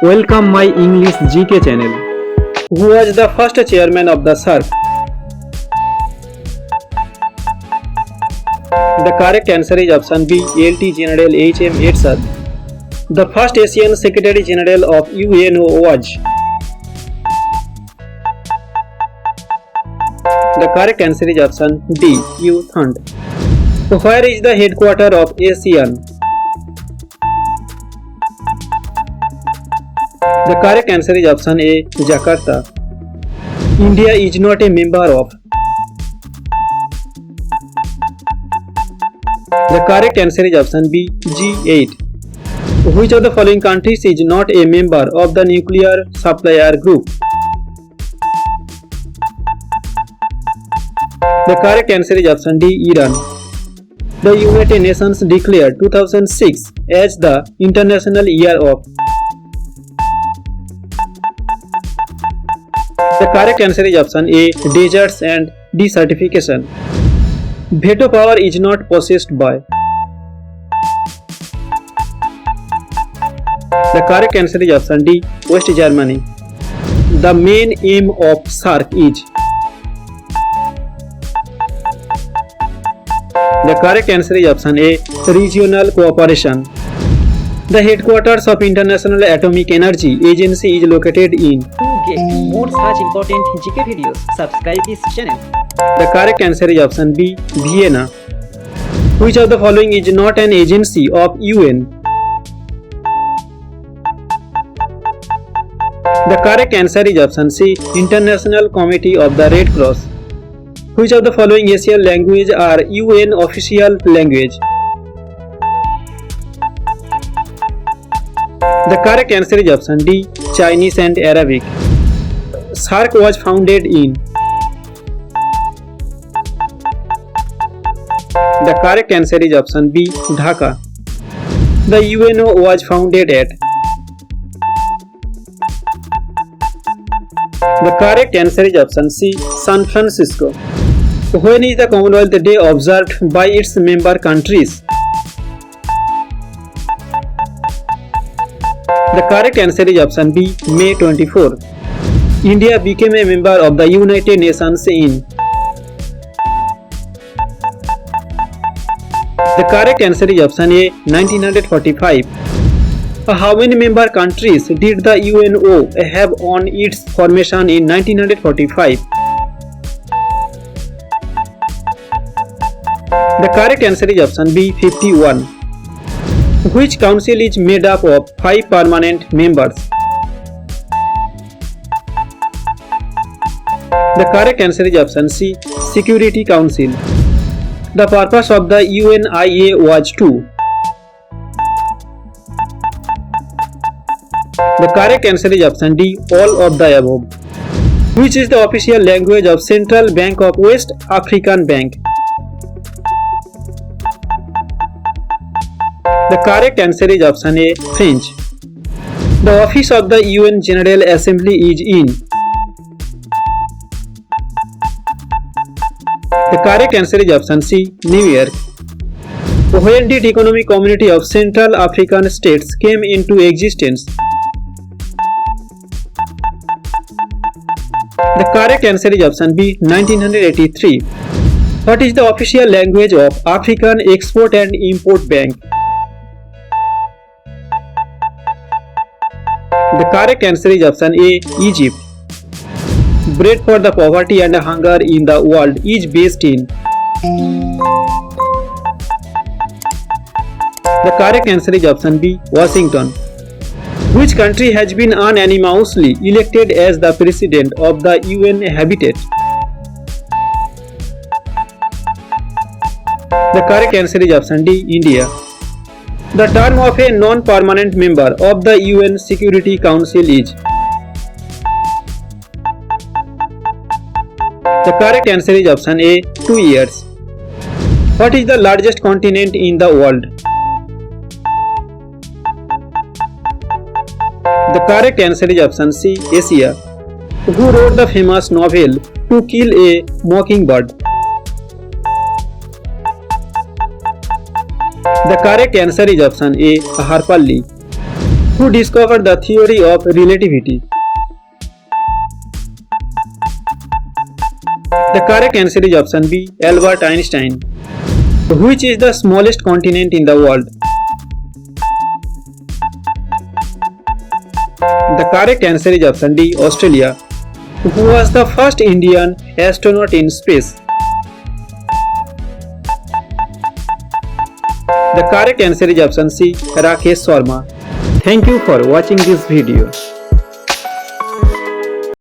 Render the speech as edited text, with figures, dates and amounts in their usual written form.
Welcome my English GK channel. Who was the first chairman of the SAARC? The correct answer is option B. LT General HM Ersad. The first Asian Secretary General of UNO was. The correct answer is option D. U Thant. Where is the headquarters of ASEAN? The correct answer is option A. Jakarta. India is not a member of. The correct answer is option B. G8. Which of the following countries is not a member of the nuclear supplier group? The correct answer is option D. Iran. The United Nations declared 2006 as the International Year of. The correct answer is option A. Deserts and desertification. Veto power is not possessed by. The correct answer is option D. West Germany. The main aim of SAARC is. The correct answer is option A. Regional cooperation. The headquarters of International Atomic Energy Agency is located in. To get more such important GK videos, subscribe this channel. The correct answer is option B. Vienna. Which of the following is not an agency of UN? The correct answer is option C. International Committee of the Red Cross. Which of the following Asian languages are UN official language? The correct answer is option D. Chinese and Arabic. SAARC was founded in. The correct answer is option B. Dhaka. The UNO was founded at. The correct answer is option C. San Francisco. When is the Commonwealth Day observed by its member countries? The correct answer is option B. May 24. India became a member of the United Nations in. The correct answer is option A. 1945. How many member countries did the UNO have on its formation in 1945? The correct answer is option B. 51. Which council is made up of 5 permanent members? The correct answer is option C. Security Council. The purpose of the UNIA was to. The correct answer is option D. All of the above. Which is the official language of Central Bank of West African Bank? The correct answer is option A. French. The office of the UN General Assembly is in. The correct answer is option C. New York. When did Economic Community of Central African States came into existence? The correct answer is option B. 1983. What is the official language of African Export and Import Bank? The correct answer is option A. Egypt. Bread for the poverty and hunger in the world is based in. The correct answer is option B. Washington. Which country has been unanimously elected as the president of the UN Habitat? The correct answer is option D. India. The term of a non-permanent member of the UN Security Council is. The correct answer is option A. 2 years. What is the largest continent in the world? The correct answer is option C. Asia. Who wrote the famous novel To Kill a Mockingbird? The correct answer is option A. Harper Lee. Who discovered the theory of relativity? The correct answer is option B, Albert Einstein. Which is the smallest continent in the world? The correct answer is option D, Australia. Who was the first Indian astronaut in space? The correct answer is option C, Rakesh Sharma. Thank you for watching this video.